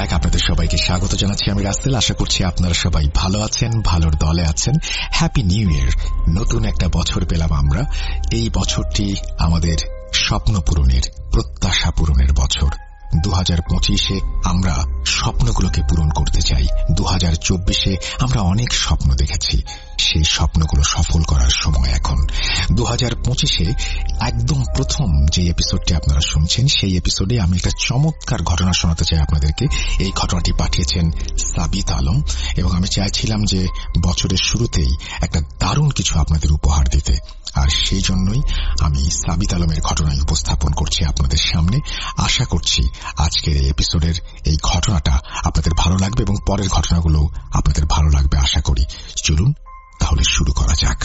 Back. আপনাদের সবাইকে স্বাগত জানাচ্ছি আমি রাসেল। আশা করছি আপনারা সবাই ভালো আছেন, ভালোর দলে আছেন। Happy new year. নতুন একটা বছর পেলাম আমরা। এই বছরটি আমাদের স্বপ্ন পূরণের, প্রত্যাশা পূরণের বছর। 2025-এ আমরা স্বপ্নগুলোকে পূরণ করতে চাই। 2024-এ আমরা অনেক স্বপ্ন দেখেছি, সেই স্বপ্নগুলো সফল করার সময় এখন। 2025-এ একদম প্রথম যে এপিসোডটি আপনারা শুনছেন, সেই এপিসোডে আমি একটা চমৎকার ঘটনা শোনাতে চাই আপনাদেরকে। এই ঘটনাটি পাঠিয়েছেন সাবিত আলম, এবং আমি চাইছিলাম যে বছরের শুরুতেই একটা দারুণ কিছু আপনাদের উপহার দিতে। আর সেই জন্যই আমি সাবিত আলমের ঘটনায় উপস্থাপন করছি আপনাদের সামনে। আশা করছি আজকের এই এপিসোডের এই ঘটনাটা আপনাদের ভালো লাগবে এবং পরের ঘটনাগুলো আপনাদের ভালো লাগবে আশা করি। চলুন তাহলে শুরু করা যাক।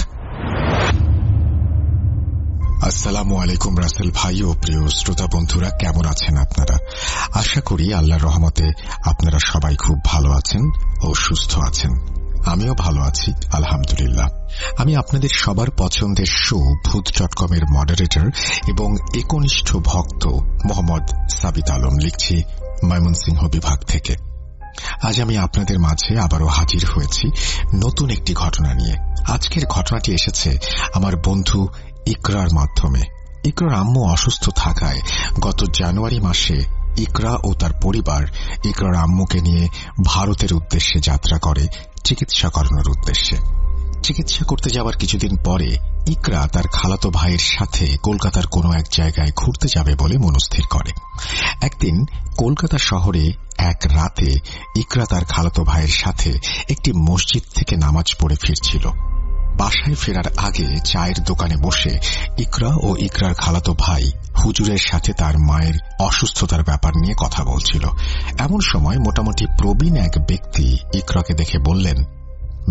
আসসালামু আলাইকুম রাসেল ভাই ও প্রিয় শ্রোতা বন্ধুরা, কেমন আছেন আপনারা? আশা করি আল্লাহর রহমতে আপনারা সবাই খুব ভালো আছেন ও সুস্থ আছেন। আমিও ভালো আছি আলহামদুলিল্লাহ। আমি আপনাদের সবার পছন্দের শো ভূত.com-এর মডারেটর এবং একনিষ্ঠ ভক্ত মোহাম্মদ সাবিত আলম, লিখছি ময়মনসিংহ বিভাগ থেকে। আজ আমি আপনাদের মাঝে আবারও হাজির হয়েছি নতুন একটি ঘটনা নিয়ে। আজকের ঘটনাটি এসেছে আমার বন্ধু ইকরার মাধ্যমে। ইকরার আম্মু অসুস্থ থাকায় গত জানুয়ারি মাসে ইকরা ও তার পরিবার ইকরার আম্মুকে নিয়ে ভারতের উদ্দেশ্যে যাত্রা করে চিকিৎসা করানোর উদ্দেশ্যে। চিকিৎসা করতে যাওয়ার কিছুদিন পরে ইকরা তার খালাতো ভাইয়ের সাথে কলকাতার কোনো এক জায়গায় ঘুরতে যাবে বলে মনস্থির করে। একদিন কলকাতা শহরে এক রাতে ইকরা তার খালাতো ভাইয়ের সাথে একটি মসজিদ থেকে নামাজ পড়ে ফিরছিল। বাসায় ফেরার আগে চায়ের দোকানে বসে ইকরা ও ইকরার খালাতো ভাই হুজুরের সাথে তার মায়ের অসুস্থতার ব্যাপার নিয়ে কথা বলছিল। এমন সময় মোটামুটি প্রবীণ এক ব্যক্তি ইকরাকে দেখে বললেন,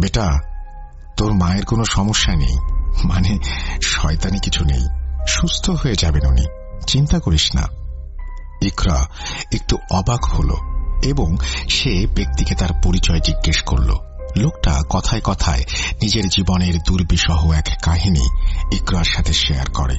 বেটা, তোর মায়ের কোনো সমস্যা নেই, মানে শয়তানি কিছু নেই, সুস্থ হয়ে যাবেন উনি, চিন্তা করিস না। ইকরা একটু অবাক হল এবং সে ব্যক্তিকে তার পরিচয় জিজ্ঞেস করল। লোকটা কথায় কথায় নিজের জীবনের দুর্বিষহ এক কাহিনী ইকরার সাথে শেয়ার করে।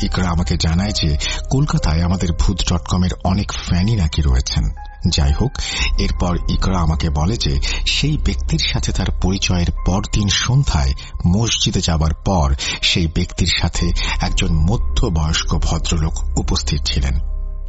ইকরা আমাকে জানায় যে কলকাতায় আমাদের ভূত.com-এর অনেক ফ্যানই নাকি রয়েছেন। যাই হোক, এরপর ইকরা আমাকে বলে যে সেই ব্যক্তির সাথে তার পরিচয়ের পরদিন সন্ধ্যায় মসজিদে যাবার পর সেই ব্যক্তির সাথে একজন মধ্যবয়স্ক ভদ্রলোক উপস্থিত ছিলেন।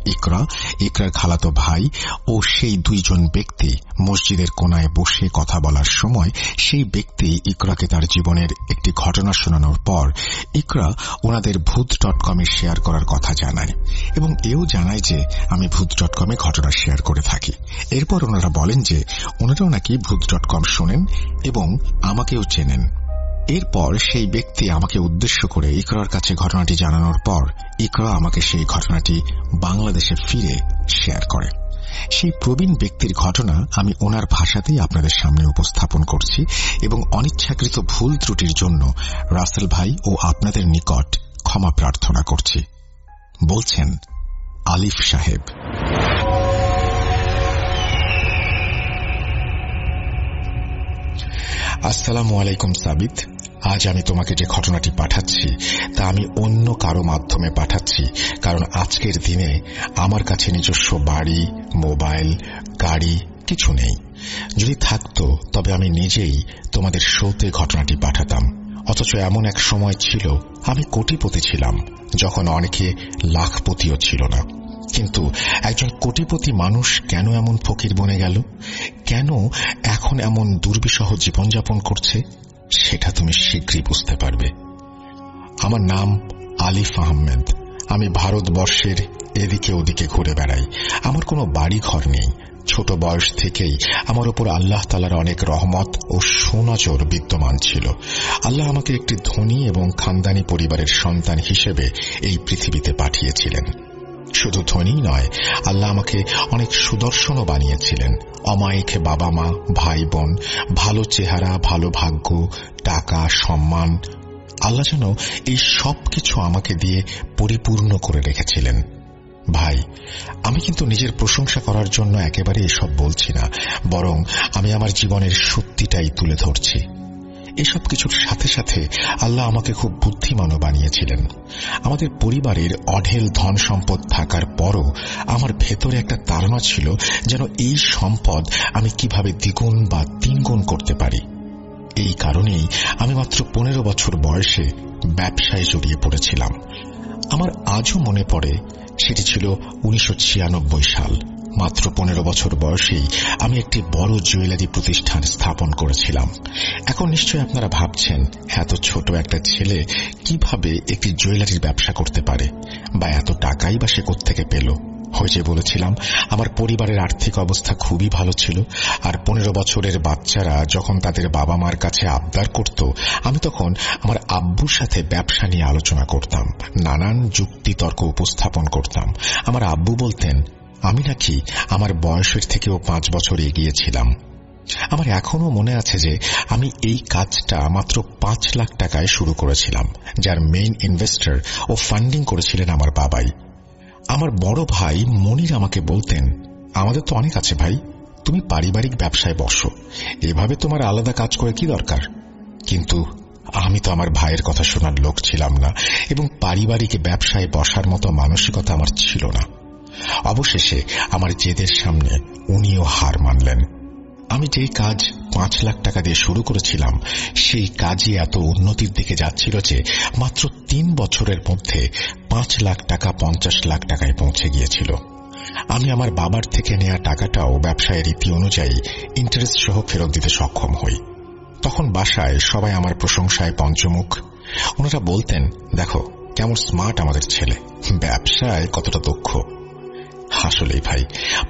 ইকরা, ইকরার খালাতো ভাই ও সেই দুইজন ব্যক্তি মসজিদের কোনায় বসে কথা বলার সময় সেই ব্যক্তি ইকরাকে তার জীবনের একটি ঘটনা শোনানোর পর ইকরা ওনাদের ভূত.com-এ শেয়ার করার কথা জানায় এবং এও জানায় যে আমি ভূত.com-এ ঘটনা শেয়ার করে থাকি। এরপর ওনারা বলেন যে ওনারাও নাকি ভূত.com শোনেন এবং আমাকেও চেনেন। এরপর সেই ব্যক্তি আমাকে উদ্দেশ্য করে ইকরার কাছে ঘটনাটি জানানোর পর ইকরা আমাকে সেই ঘটনাটি বাংলাদেশে ফিরে শেয়ার করে। সেই প্রবীণ ব্যক্তির ঘটনা আমি ওনার ভাষাতেই আপনাদের সামনে উপস্থাপন করছি এবং অনিচ্ছাকৃত ভুল ত্রুটির জন্য রাসেল ভাই ও আপনাদের নিকট ক্ষমা প্রার্থনা করছি। বলছেন আলিফ সাহেব। আসসালামু আলাইকুম সাবিত, আজ আমি তোমাকে যে ঘটনাটি পাঠাচ্ছি তা আমি অন্য কারো মাধ্যমে পাঠাচ্ছি, কারণ আজকের দিনে আমার কাছে নিজস্ব বাড়ি, মোবাইল, গাড়ি কিছু নেই। যদি থাকতো তবে আমি নিজেই তোমাদের শোতে ঘটনাটি পাঠাতাম। অথচ এমন এক সময় ছিল আমি কোটিপতি ছিলাম, যখন অনেকে লাখপতিও ছিল না। কিন্তু একজন কোটিপতি মানুষ কেন এমন ফকির বনে গেল, কেন এখন এমন দুর্বিষহ জীবনযাপন করছে, সেটা তুমি শীঘ্রই বুঝতে পারবে। আমার নাম আলিফ আহমেদ। আমি ভারতবর্ষের এদিকে ওদিকে ঘুরে বেড়াই। আমার কোনো বাড়ি ঘর নেই। ছোট বয়স থেকেই আমার উপর আল্লাহ তাআলার অনেক রহমত ও সুনজর বিদ্যমান ছিল। আল্লাহ আমাকে একটি ধনী এবং খানদানি পরিবারের সন্তান হিসেবে এই পৃথিবীতে পাঠিয়েছিলেন। শুধু ধনী নয়, আল্লাহ আমাকে অনেক সুদর্শনও বানিয়েছিলেন। অমায়িক বাবা মা, ভাই বোন, ভালো চেহারা, ভালো ভাগ্য, টাকা, সম্মান, আল্লাহ যেন এই সব কিছু আমাকে দিয়ে পরিপূর্ণ করে রেখেছিলেন। ভাই, আমি কিন্তু নিজের প্রশংসা করার জন্য একেবারে এসব বলছি না, বরং আমি আমার জীবনের সত্যিটাই তুলে ধরছি। এসব কিছুর সাথে সাথে আল্লাহ আমাকে খুব বুদ্ধিমানও বানিয়েছিলেন। আমাদের পরিবারের অঢেল ধন সম্পদ থাকার পরও আমার ভেতরে একটা তাড়না ছিল যেন এই সম্পদ আমি কিভাবে দ্বিগুণ বা তিনগুণ করতে পারি। এই কারণেই আমি মাত্র 15 বছর বয়সে ব্যবসায় জড়িয়ে পড়েছিলাম। আমার আজও মনে পড়ে সেটি ছিল 1996 সাল। মাত্র 15 বছর বয়সেই আমি একটি বড় জুয়েলারি প্রতিষ্ঠান স্থাপন করেছিলাম। এখন নিশ্চয়ই আপনারা ভাবছেন এত ছোট একটা ছেলে কিভাবে একটি জুয়েলারির ব্যবসা করতে পারে, বা এত টাকাই বা সে কোত্থেকে পেল। ওই যে বলেছিলাম, আমার পরিবারের আর্থিক অবস্থা খুবই ভালো ছিল, আর 15 বছরের বাচ্চারা যখন তাদের বাবা মার কাছে আবদার করত, আমি তখন আমার আব্বুর সাথে ব্যবসা নিয়ে আলোচনা করতাম, নানান যুক্তি তর্ক উপস্থাপন করতাম। আমার আব্বু বলতেন আমি নাকি আমার বয়সের থেকেও 5 বছর এগিয়েছিলাম। আমার এখনো মনে আছে যে আমি এই কাজটা মাত্র 5 লাখ টাকায় শুরু করেছিলাম, যার মেইন ইনভেস্টর ও ফান্ডিং করেছিলেন আমার বাবাই। আমার বড় ভাই মনির আমাকে বলতেন, আমাদের তো অনেক আছে ভাই, তুমি পারিবারিক ব্যবসায় বসো, এভাবে তোমার আলাদা কাজ করে কি দরকার। কিন্তু আমি তো আমার ভাইয়ের কথা শোনার লোক ছিলাম না, এবং পারিবারিক ব্যবসায় বসার মতো মানসিকতা আমার ছিল না। অবশেষে আমার জেদের সামনে উনিও হার মানলেন। আমি যেই কাজ 5 লাখ টাকা দিয়ে শুরু করেছিলাম, সেই কাজই এত উন্নতির দিকে যাচ্ছিল যে মাত্র 3 বছরের মধ্যে 5 লাখ টাকা 50 লাখ টাকায় পৌঁছে গিয়েছিল। আমি আমার বাবার থেকে নেওয়া টাকাটাও ব্যবসায়ের রীতি অনুযায়ী ইন্টারেস্ট সহ ফেরত দিতে সক্ষম হই। তখন বাসায় সবাই আমার প্রশংসায় পঞ্চমুখ। ওনারা বলতেন, দেখো কেমন স্মার্ট আমাদের ছেলে, ব্যবসায় কতটা দক্ষ। আসলেই ভাই,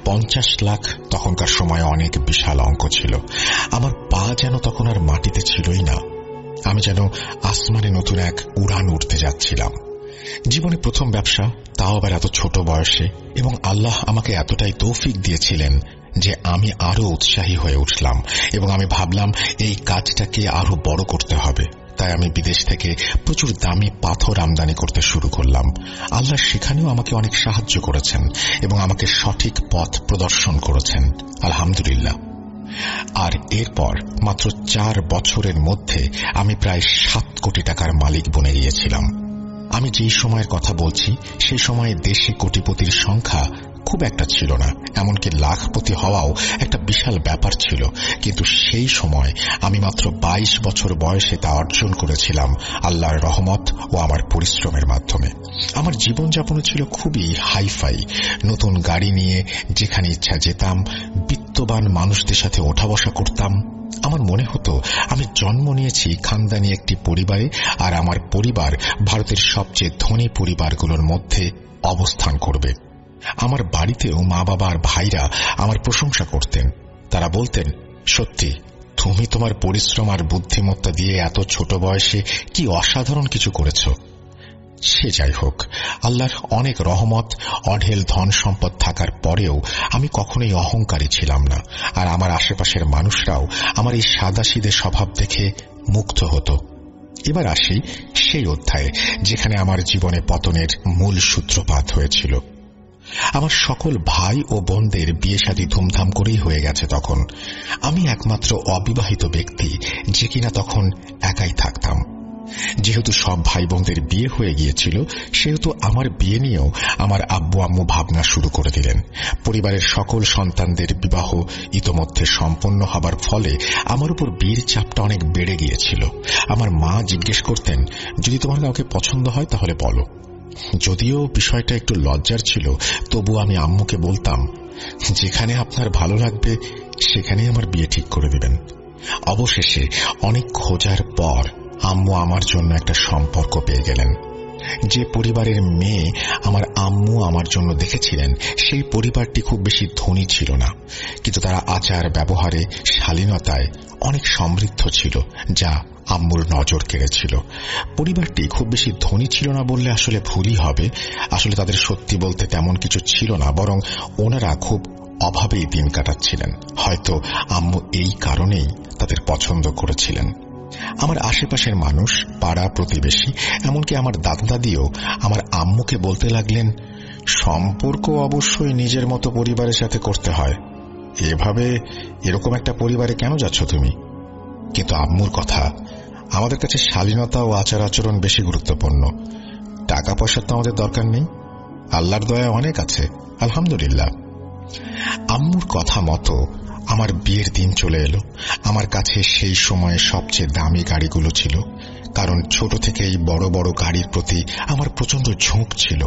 50 লাখ তখনকার সময় অনেক বিশাল অঙ্ক ছিল। আমার পা যেন তখন আর মাটিতে ছিলই না। আমি যেন আসমানে নতুন এক উড়ান উঠতে যাচ্ছিলাম। জীবনে প্রথম ব্যবসা, তাও আবার এত ছোট বয়সে, এবং আল্লাহ আমাকে এতটাই তৌফিক দিয়েছিলেন যে আমি আরো উৎসাহী হয়ে উঠলাম, এবং আমি ভাবলাম এই কাজটাকে আরো বড় করতে হবে। তাই আমি বিদেশ থেকে প্রচুর দামি পাথর আমদানি করতে শুরু করলাম। আল্লাহ সেখানেও আমাকে অনেক সাহায্য করেছেন এবং আমাকে সঠিক পথ প্রদর্শন করেছেন, আলহামদুলিল্লাহ। আর এরপর মাত্র 4 বছরের মধ্যে আমি প্রায় 7 কোটি টাকার মালিক বনে গিয়েছিলাম। আমি যেই সময়ের কথা বলছি সেই সময়ে দেশে কোটিপতির সংখ্যা খুব একটা ছিল না, এমনকি লাখপতি হওয়াও একটা বিশাল ব্যাপার ছিল। কিন্তু সেই সময় আমি মাত্র 22 বছর বয়সে তা অর্জন করেছিলাম আল্লাহর রহমত ও আমার পরিশ্রমের মাধ্যমে। আমার জীবনযাপন ছিল খুবই হাইফাই। নতুন গাড়ি নিয়ে যেখানে ইচ্ছা যেতাম, বিত্তবান মানুষদের সাথে ওঠা বসা করতাম। আমার মনে হতো আমি জন্ম নিয়েছি খানদানি একটি পরিবারে, আর আমার পরিবার ভারতের সবচেয়ে ধনী পরিবারগুলোর মধ্যে অবস্থান করবে। আমার বাড়িতেও মা বাবা আর ভাইরা আমার প্রশংসা করতেন। তারা বলতেন, সত্যি তুমি তোমার পরিশ্রম আর বুদ্ধিমত্তা দিয়ে এত ছোট বয়সে কি অসাধারণ কিছু করেছ। সে যাই হোক, আল্লাহর অনেক রহমত, অঢেল ধন সম্পদ থাকার পরেও আমি কখনোই অহংকারী ছিলাম না, আর আমার আশেপাশের মানুষরাও আমার এই সাদাসিধে স্বভাব দেখে মুগ্ধ হতো। এবার আসি সেই অধ্যায়ে যেখানে আমার জীবনে পতনের মূল সূত্রপাত হয়েছিল। আমার সকল ভাই ও বোনদের বিয়ে শাদী ধুমধাম করেই হয়ে গেছে। তখন আমি একমাত্র অবিবাহিত ব্যক্তি যে কিনা তখন একাই থাকতাম। যেহেতু সব ভাই বোনদের বিয়ে হয়ে গিয়েছিল, সেহেতু আমার বিয়ে নিয়েও আমার আব্বু আম্মু ভাবনা শুরু করে দিলেন। পরিবারের সকল সন্তানদের বিবাহ ইতোমধ্যে সম্পন্ন হবার ফলে আমার উপর বিয়ের চাপটা অনেক বেড়ে গিয়েছিল। আমার মা জিজ্ঞেস করতেন, যদি তোমার কাউকে পছন্দ হয় তাহলে বলো। যদিও বিষয়টা একটু লজ্জার ছিল, তবু আমি আম্মুকে বলতাম, যেখানে আপনার ভালো লাগবে সেখানেই আমার বিয়ে ঠিক করে দিবেন। অবশেষে অনেক খোঁজার পর আম্মু আমার জন্য একটা সম্পর্ক পেয়ে গেলেন। যে পরিবারের মেয়ে আমার আম্মু আমার জন্য দেখেছিলেন, সেই পরিবারটি খুব বেশি ধনী ছিল না, কিন্তু তারা আচার ব্যবহারে শালীনতায় অনেক সমৃদ্ধ ছিল, যা আম্মুর নজর কেড়েছিল। পরিবারটি খুব বেশি ধনী ছিল না বললে আসলে ভুলই হবে। আসলে তাদের সত্যি বলতে তেমন কিছু ছিল না, বরং ওনারা খুব অভাবেই দিন কাটাচ্ছিলেন। হয়তো আম্মু এই কারণেই তাদের পছন্দ করেছিলেন। আমার আশেপাশের মানুষ, পাড়া প্রতিবেশী, এমনকি আমার দাদা দাদিও আমার আম্মুকে বলতে লাগলেন, সম্পর্ক অবশ্যই নিজের মতো পরিবারের সাথে করতে হয়, এভাবে এরকম একটা পরিবারে কেন যাচ্ছ তুমি? কিন্তু আম্মুর কথা, আমাদের কাছে শালীনতা ও আচার আচরণ বেশি গুরুত্বপূর্ণ। টাকা পয়সার তো আমাদের দরকার নেই, আল্লাহর দয়া অনেক আছে, আলহামদুলিল্লাহ। আম্মুর কথা মতো আমার বিয়ের দিন চলে এলো। আমার কাছে সেই সময়ে সবচেয়ে দামি গাড়িগুলো ছিল, কারণ ছোট থেকেই বড় বড় গাড়ির প্রতি আমার প্রচন্ড ঝোঁক ছিল।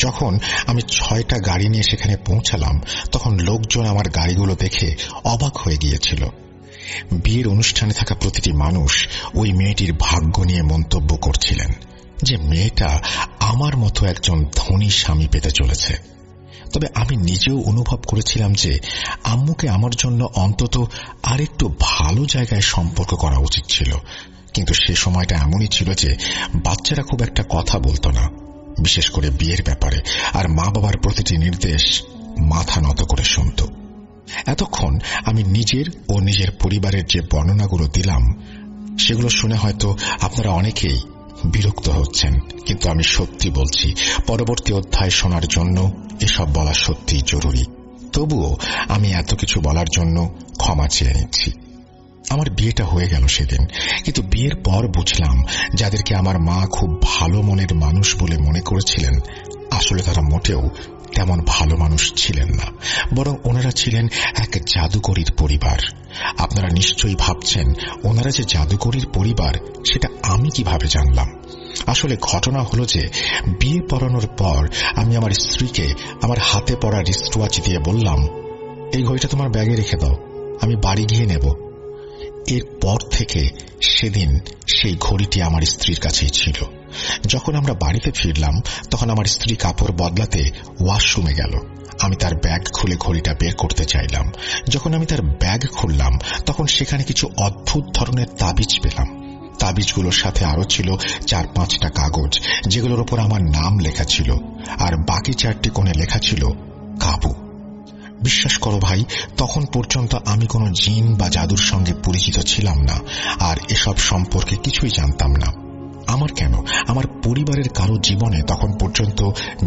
যখন আমি 6টা গাড়ি নিয়ে সেখানে পৌঁছালাম, তখন লোকজন আমার গাড়িগুলো দেখে অবাক হয়ে গিয়েছিল। বিয়ের অনুষ্ঠানে থাকা প্রতিটি মানুষ ওই মেয়েটির ভাগ্য নিয়ে মন্তব্য করছিলেন যে মেয়েটা আমার মতো একজন ধনী স্বামী পেতে চলেছে। তবে আমি নিজেও অনুভব করেছিলাম যে আম্মুকে আমার জন্য অন্তত আরেকটু ভালো জায়গায় সম্পর্ক করা উচিত ছিল। কিন্তু সে সময়টা এমনই ছিল যে বাচ্চারা খুব একটা কথা বলতো না, বিশেষ করে বিয়ের ব্যাপারে, আর মা বাবার প্রতিটি নির্দেশ মাথা নত করে শুনত। এতক্ষণ আমি নিজের ও নিজের পরিবারের যে বর্ণনাগুলো দিলাম, সেগুলো শুনে হয়তো আপনারা অনেকেই বিরক্ত হচ্ছেন, কিন্তু আমি সত্যি বলছি, পরবর্তী অধ্যায় শোনার জন্য এসব বলা সত্যি জরুরি। তবুও আমি এত কিছু বলার জন্য ক্ষমা চেয়ে নিচ্ছি। আমার বিয়েটা হয়ে গেল সেদিন, কিন্তু বিয়ের পর বুঝলাম যাদেরকে আমার মা খুব ভালো মনের মানুষ বলে মনে করেছিলেন, আসলে তারা মোটেও তেমন ভালো মানুষ ছিলেন না, বরং ওনারা ছিলেন এক জাদুকরীর পরিবার। আপনারা নিশ্চয়ই ভাবছেন ওনারা যে জাদুকরীর পরিবার সেটা আমি কিভাবে জানলাম। আসলে ঘটনা হলো যে বিয়ে পড়ানোর পর আমি আমার স্ত্রীকে আমার হাতে পড়া রিস্টওয়াচ দিয়ে বললাম, এই ঘড়িটা তোমার ব্যাগে রেখে দাও, আমি বাড়ি গিয়ে নেব। এরপর থেকে সেদিন সেই ঘড়িটি আমার স্ত্রীর কাছেই ছিল। যখন আমরা বাড়িতে ফিরলাম, তখন আমার স্ত্রী কাপড় বদলাতে ওয়াশরুমে গেল। আমি তার ব্যাগ খুলে ঘড়িটা বের করতে চাইলাম। যখন আমি তার ব্যাগ খুললাম, তখন সেখানে কিছু অদ্ভুত ধরনের তাবিজ পেলাম। তাবিজগুলোর সাথে আরো ছিল 4-5টা কাগজ, যেগুলোর উপর আমার নাম লেখা ছিল, আর বাকি 4টি কোণে লেখা ছিল কাবু। বিশ্বাস করো ভাই, তখন পর্যন্ত আমি কোনো জিন বা জাদুর সঙ্গে পরিচিত ছিলাম না, আর এসব সম্পর্কে কিছুই জানতাম না। আমার কেন, আমার পরিবারের কারো জীবনে তখন পর্যন্ত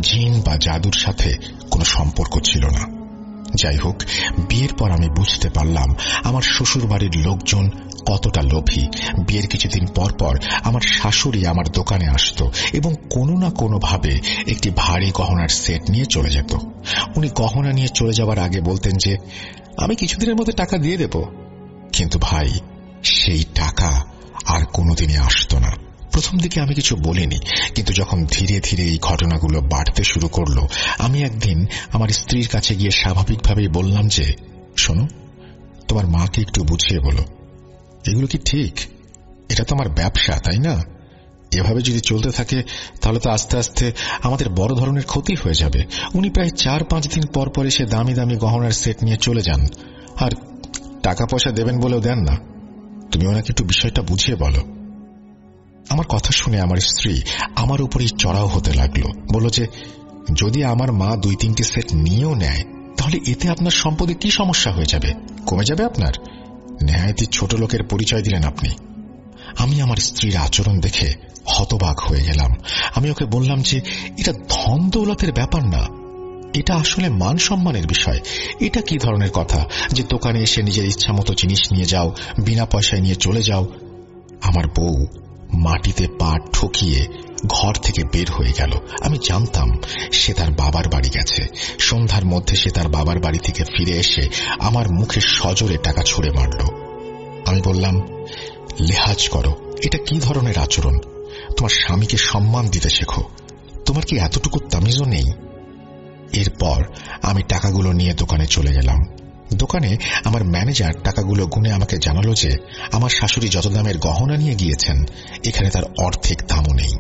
জিন বা জাদুর সাথে কোনো সম্পর্ক ছিল না। যাই হোক, বিয়ের পর আমি বুঝতে পারলাম আমার শ্বশুর বাড়ির লোকজন কতটা লোভী। বিয়ের কিছুদিন পর পর আমার শাশুড়ি আমার দোকানে আসত এবং কোনো না কোনোভাবে একটি ভারী গহনার সেট নিয়ে চলে যেত। উনি গহনা নিয়ে চলে যাওয়ার আগে বলতেন যে আমি কিছুদিনের মধ্যে টাকা দিয়ে দেব, কিন্তু ভাই সেই টাকা আর কোনোদিনই আসতো না। প্রথম দিকে আমি কিছু বলিনি, কিন্তু যখন ধীরে ধীরে এই ঘটনাগুলো বাড়তে শুরু করলো, আমি একদিন আমার স্ত্রীর কাছে গিয়ে স্বাভাবিকভাবেই বললাম যে শোনো, তোমার মাকে একটু বুঝিয়ে বলো, এগুলো কি ঠিক? এটা তো আমার ব্যবসা, তাই না? এভাবে যদি চলতে থাকে তাহলে তো আস্তে আস্তে আমাদের বড় ধরনের ক্ষতি হয়ে যাবে। উনি প্রায় 4-5 দিন পর পর এসে দামি দামি গহনার সেট নিয়ে চলে যান, আর টাকা পয়সা দেবেন বলেও দেন না। তুমি ওনাকে একটু বিষয়টা বুঝিয়ে বলো। আমার কথা শুনে আমার স্ত্রী আমার উপরেই চড়াও হতে লাগলো। বলল যে যদি আমার মা 2-3টি সেট নিয়েও নেয়, তাহলে এতে আপনার সম্পদে কি সমস্যা হয়ে যাবে? কমে যাবে আপনার? নেহায়েতি ছোট লোকের পরিচয় দিলেন আপনি। আমি আমার স্ত্রীর আচরণ দেখে হতবাক হয়ে গেলাম। আমি ওকে বললাম যে এটা ধন দৌলতের ব্যাপার না, এটা আসলে মান সম্মানের বিষয়। এটা কি ধরনের কথা যে দোকানে এসে নিজের ইচ্ছা মতো জিনিস নিয়ে যাও, বিনা পয়সায় নিয়ে চলে যাও? আমার বউ মাটিতে পা ঠকিয়ে ঘর থেকে বের হয়ে গেল। আমি জানতাম সে তার বাবার বাড়ি গেছে। সন্ধ্যার মধ্যে সে তার বাবার বাড়ি থেকে ফিরে এসে আমার মুখে সজোরে টাকা ছুঁড়ে মারল। আমি বললাম, লেহাজ করো, এটা কি ধরনের আচরণ? তোমার স্বামীকে সম্মান দিতে শেখো। তোমার কি এতটুকু তামিজও নেই? এরপর আমি টাকাগুলো নিয়ে দোকানে চলে গেলাম। দোকানে আমার ম্যানেজার টাকাগুলো গুনে আমাকে জানালো যে আমার শাশুড়ি যত দামের গহনা নিয়ে গিয়েছেন, এখানে তার অর্ধেক দামও নেই।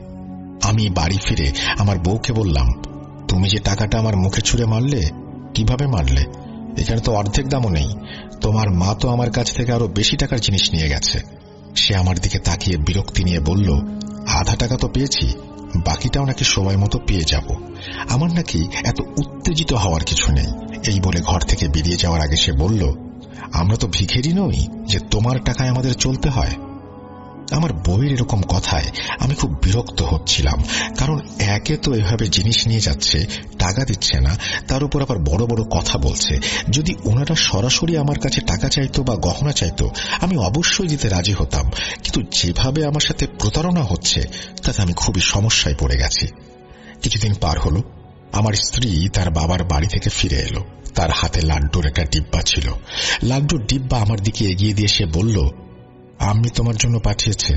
আমি বাড়ি ফিরে আমার বউকে বললাম, তুমি যে টাকাটা আমার মুখে ছুঁড়ে মারলে, কিভাবে মারলে? এখানে তো অর্ধেক দামও নেই। তোমার মা তো আমার কাছ থেকে আরো বেশি টাকার জিনিস নিয়ে গেছে। সে আমার দিকে তাকিয়ে বিরক্তি নিয়ে বলল, আধা টাকা তো পেয়েছি, বাকিটাও নাকি সময় মতো পেয়ে যাব। আমার নাকি এত উত্তেজিত হওয়ার কিছু নেই। এই বলে ঘর থেকে বেরিয়ে যাওয়ার আগে সে বলল, আমরা তো ভিখেরি নই যে তোমার টাকায় আমাদের চলতে হয়। আমার বউয়ের এরকম কথায় আমি খুব বিরক্ত হচ্ছিলাম, কারণ একে তো এভাবে জিনিস নিয়ে যাচ্ছে, টাকা দিচ্ছে না, তার উপর আবার বড় বড় কথা বলছে। যদি ওনারা সরাসরি আমার কাছে টাকা চাইতো বা গহনা চাইতো আমি অবশ্যই দিতে রাজি হতাম, কিন্তু যেভাবে আমার সাথে প্রতারণা হচ্ছে তাতে আমি খুবই সমস্যায় পড়ে গেছি। কিছুদিন পার হলো, আমার স্ত্রী তার বাবার বাড়ি থেকে ফিরে এলো। তার হাতে লাড্ডুর একটা ডিব্বা ছিল। লাড্ডুর ডিব্বা আমার দিকে এগিয়ে দিয়ে সে বলল, আম্মি তোমার জন্য পাঠিয়েছে,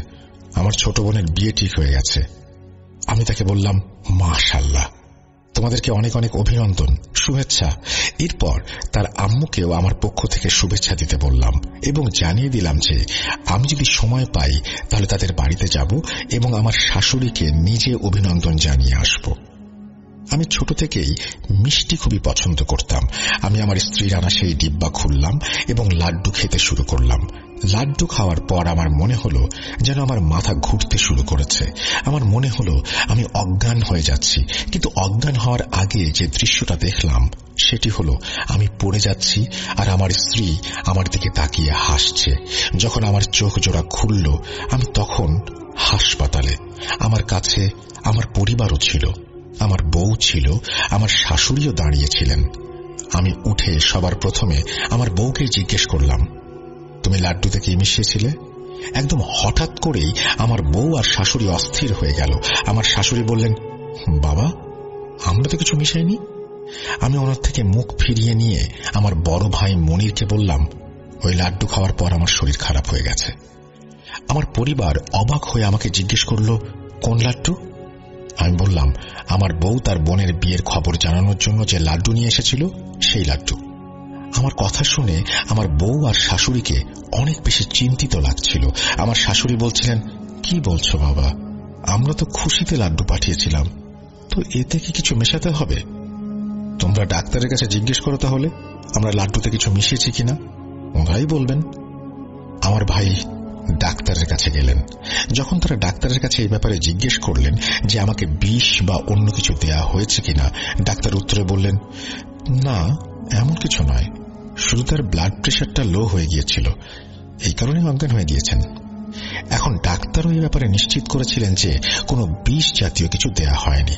আমার ছোট বোনের বিয়ে ঠিক হয়ে গেছে। আমি তাকে বললাম, মাশাআল্লাহ, তোমাদেরকে অনেক অনেক অভিনন্দন, শুভেচ্ছা। এরপর তার আম্মুকেও আমার পক্ষ থেকে শুভেচ্ছা দিতে বললাম এবং জানিয়ে দিলাম যে আমি যদি সময় পাই তাহলে তাদের বাড়িতে যাব এবং আমার শাশুড়িকে নিজে অভিনন্দন জানিয়ে আসব। আমি ছোট থেকেই মিষ্টি খুবই পছন্দ করতাম। আমি আমার স্ত্রীর আনা সেই ডিব্বা খুললাম এবং লাড্ডু খেতে শুরু করলাম। লাড্ডু খাওয়ার পর আমার মনে হলো যেন আমার মাথা ঘুরতে শুরু করেছে। আমার মনে হলো আমি অজ্ঞান হয়ে যাচ্ছি, কিন্তু অজ্ঞান হওয়ার আগে যে দৃশ্যটা দেখলাম সেটি হলো আমি পড়ে যাচ্ছি আর আমার স্ত্রী আমার দিকে তাকিয়ে হাসছে। যখন আমার চোখ জোড়া খুলল আমি তখন হাসপাতালে। আমার কাছে আমার পরিবারও ছিল, আমার বউ ছিল, আমার শাশুড়িও দাঁড়িয়েছিলেন। আমি উঠে সবার প্রথমে আমার বউকে জিজ্ঞেস করলাম, তুমি লাড্ডুতে কি মিশিয়েছিলে? একদম হঠাৎ করেই আমার বউ আর শাশুড়ি অস্থির হয়ে গেল। আমার শাশুড়ি বললেন, বাবা, আমরা তো কিছু মিশাইনি। আমি ওনার থেকে মুখ ফিরিয়ে নিয়ে আমার বড় ভাই মনিরকে বললাম, ওই লাড্ডু খাওয়ার পর আমার শরীর খারাপ হয়ে গেছে। আমার পরিবার অবাক হয়ে আমাকে জিজ্ঞেস করল, কোন লাড্ডু? আমি বললাম, আমার বউ তার বোনের বিয়ের খবর জানানোর জন্য যে লাড্ডু নিয়ে এসেছিল সেই লাড্ডু। আমার কথা শুনে আমার বউ আর শাশুড়িকে অনেক বেশি চিন্তিত লাগছিল। আমার শাশুড়ি বলছিলেন, কি বলছো বাবা, আমরা তো খুশিতে লাড্ডু পাঠিয়েছিলাম, তো এতে কি কিছু মেশাতে হবে? তোমরা ডাক্তারের কাছে জিজ্ঞেস করো তাহলে আমরা লাড্ডুতে কিছু মিশিয়েছি কিনা, ওরাই বলবেন। আমার ভাই ডাক্তারের কাছে গেলেন। যখন তারা ডাক্তারের কাছে এই ব্যাপারে জিজ্ঞেস করলেন যে আমাকে বিষ বা অন্য কিছু দেয়া হয়েছে কিনা, ডাক্তার উত্তরে বললেন, না, এমন কিছু নয়, শুধু তার ব্লাড প্রেশারটা লো হয়ে গিয়েছিল, এই কারণে অজ্ঞান হয়ে গিয়েছেন। এখন ডাক্তারও এই ব্যাপারে নিশ্চিত করেছিলেন যে কোনো বিষ জাতীয় কিছু দেয়া হয়নি।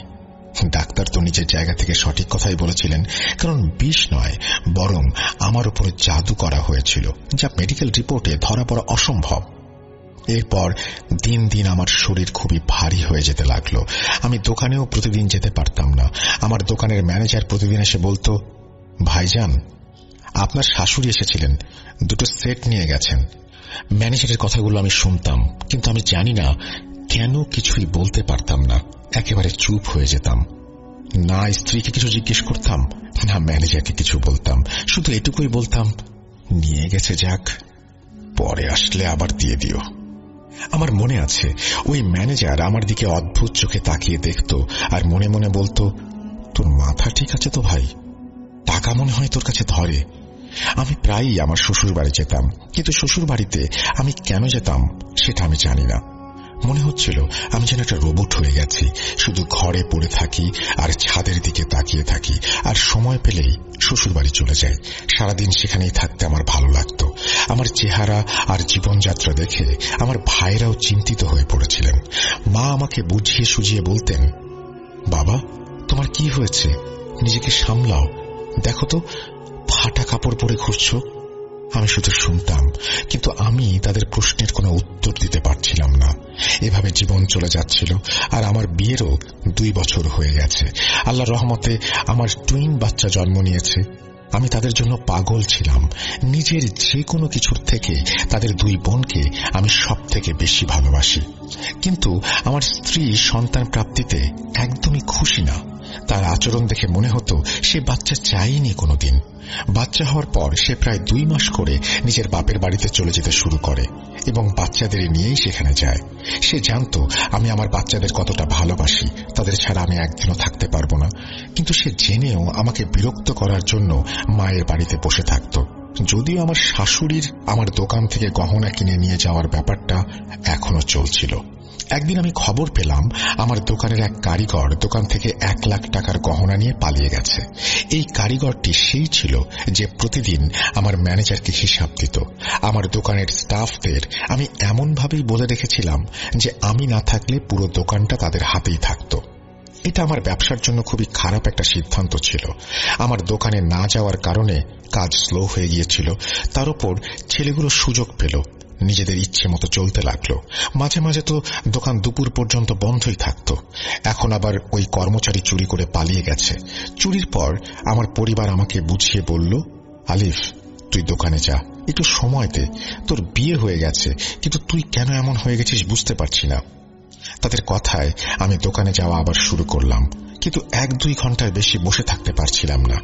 ডাক্তার তো নিজের জায়গা থেকে সঠিক কথাই বলেছিলেন, কারণ বিষ নয়, বরং আমার উপরে জাদু করা হয়েছিল, যা মেডিকেল রিপোর্টে ধরা পড়া অসম্ভব। এরপর দিন দিন আমার শরীর খুবই ভারী হয়ে যেতে লাগলো। আমি দোকানেও প্রতিদিন যেতে পারতাম না। আমার দোকানের ম্যানেজার প্রতিদিন এসে বলতো, ভাইজান, আপনার শাশুড়ি এসেছিলেন, দুটো সেট নিয়ে গেছেন। ম্যানেজারের কথাগুলো আমি শুনতাম, কিন্তু আমি জানি না কেন কিছুই বলতে পারতাম না, একেবারে চুপ হয়ে যেতাম। না স্ত্রীকে কিছু জিজ্ঞেস করতাম, না ম্যানেজারকে কিছু বলতাম, শুধু এটুকুই বলতাম, নিয়ে গেছে যাক, পরে আসলে আবার দিয়ে দিও। আমার মনে আছে ওই ম্যানেজার আমার দিকে অদ্ভুত চোখে তাকিয়ে দেখত আর মনে মনে বলতো, তোর মাথা ঠিক আছে তো ভাই, টাকা মনে হয় তোর কাছে ধরে। আমি প্রায়ই আমার শ্বশুর বাড়ি যেতাম, কিন্তু শ্বশুর বাড়িতে আমি কেন যেতাম সেটা আমি জানি না। মনে হচ্ছিল আমি যেন একটা রোবট হয়ে গেছি, শুধু ঘরে পড়ে থাকি আর ছাদের দিকে তাকিয়ে থাকি, আর সময় পেলেই শ্বশুর বাড়ি চলে যাই। সারাদিন সেখানেই থাকতে আমার ভালো লাগতো। আমার চেহারা আর জীবনযাত্রা দেখে আমার ভাইরাও চিন্তিত হয়ে পড়েছিলেন। মা আমাকে বুঝিয়ে সুঝিয়ে বলতেন, বাবা, তোমার কি হয়েছে, নিজেকে সামলাও, দেখো তো ফাটা কাপড় পরে ঘুরছো। আমি শুধু শুনতাম, কিন্তু আমি তাদের প্রশ্নের কোনো উত্তর দিতে পারছিলাম না। এভাবে জীবন চলে যাচ্ছিল, আর আমার বিয়েরও 2 বছর হয়ে গেছে। আল্লাহর রহমতে আমার টুইন বাচ্চা জন্ম নিয়েছে। আমি তাদের জন্য পাগল ছিলাম। নিজের যে কোনো কিছুর থেকে তাদের 2 বোনকে আমি সব থেকে বেশি ভালোবাসি। কিন্তু আমার স্ত্রী সন্তান প্রাপ্তিতে একদমই খুশি না। তার আচরণ দেখে মনে হতো সে বাচ্চা চায়নি কোনোদিন। বাচ্চা হওয়ার পর সে প্রায় 2 মাস করে নিজের বাপের বাড়িতে চলে যেতে শুরু করে এবং বাচ্চাদের নিয়েই সেখানে যায়। সে জানত আমি আমার বাচ্চাদের কতটা ভালোবাসি, তাদের ছাড়া আমি একদিনও থাকতে পারবো না। কিন্তু সে জেনেও আমাকে বিরক্ত করার জন্য মায়ের বাড়িতে বসে থাকত। যদিও আমার শাশুড়ির আমার দোকান থেকে গহনা কিনে নিয়ে যাওয়ার ব্যাপারটা এখনো চলছিল। একদিন আমি খবর পেলাম আমার দোকানের এক কারিগর দোকান থেকে 1 লাখ টাকার গহনা নিয়ে পালিয়ে গেছে। এই কারিগরটি সেই ছিল যে প্রতিদিন আমার ম্যানেজারকে হিসাব দিত। আমার দোকানের স্টাফদের আমি এমনভাবেই বলে রেখেছিলাম যে আমি না থাকলে পুরো দোকানটা তাদের হাতেই থাকত। এটা আমার ব্যবসার জন্য খুবই খারাপ একটা সিদ্ধান্ত ছিল। আমার দোকানে না যাওয়ার কারণে কাজ স্লো হয়ে গিয়েছিল। তার উপর ছেলেগুলো সুযোগ পেল, নিজেদের ইচ্ছে মতো চলতে লাগলো। মাঝে মাঝে তো দোকান দুপুর পর্যন্ত বন্ধই থাকত। এখন আবার ওই কর্মচারী চুরি করে পালিয়ে গেছে। চুরির পর আমার পরিবার আমাকে বুঝিয়ে বলল, আলিফ, তুই দোকানে যা, একটু সময় দে। তোর বিয়ে হয়ে গেছে, কিন্তু তুই কেন এমন হয়ে গেছিস বুঝতে পারছি না। তাদের কথায় আমি দোকানে যাওয়া আবার শুরু করলাম, কিন্তু 1-2 ঘন্টার বেশি বসে থাকতে পারছিলাম না।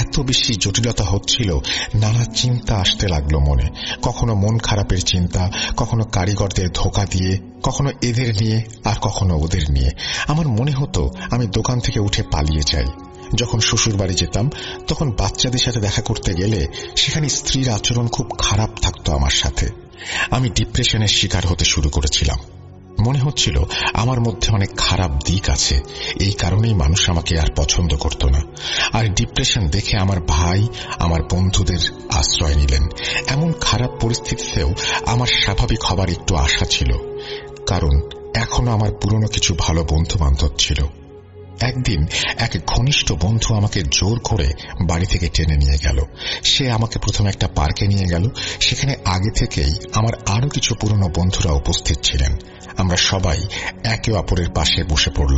এত বেশি জটিলতা হচ্ছিল, নানা চিন্তা আসতে লাগলো মনে। কখনো মন খারাপের চিন্তা, কখনো কারিগরদের ধোঁকা দিয়ে, কখনো এদের নিয়ে, আর কখনো ওদের নিয়ে। আমার মনে হতো আমি দোকান থেকে উঠে পালিয়ে যাই। যখন শ্বশুর বাড়ি যেতাম তখন বাচ্চাদের সাথে দেখা করতে গেলে সেখানে স্ত্রীর আচরণ খুব খারাপ থাকতো আমার সাথে। আমি ডিপ্রেশনের শিকার হতে শুরু করেছিলাম। মনে হচ্ছিল আমার মধ্যে অনেক খারাপ দিক আছে, এই কারণেই মানুষ আমাকে আর পছন্দ করত না। আর ডিপ্রেশন দেখে আমার ভাই আমার বন্ধুদের আশ্রয় নিলেন। এমন খারাপ পরিস্থিতিতেও আমার স্বাভাবিক হবার একটু আশা ছিল, কারণ এখনো আমার পুরনো কিছু ভালো বন্ধু বান্ধব ছিল। একদিন এক ঘনিষ্ঠ বন্ধু আমাকে জোর করে বাড়ি থেকে টেনে নিয়ে গেল। সে আমাকে প্রথমে একটা পার্কে নিয়ে গেল। সেখানে আগে থেকেই আমার আরো কিছু পুরনো বন্ধুরা উপস্থিত ছিলেন। আমরা সবাই একে অপরের পাশে বসে পড়লাম।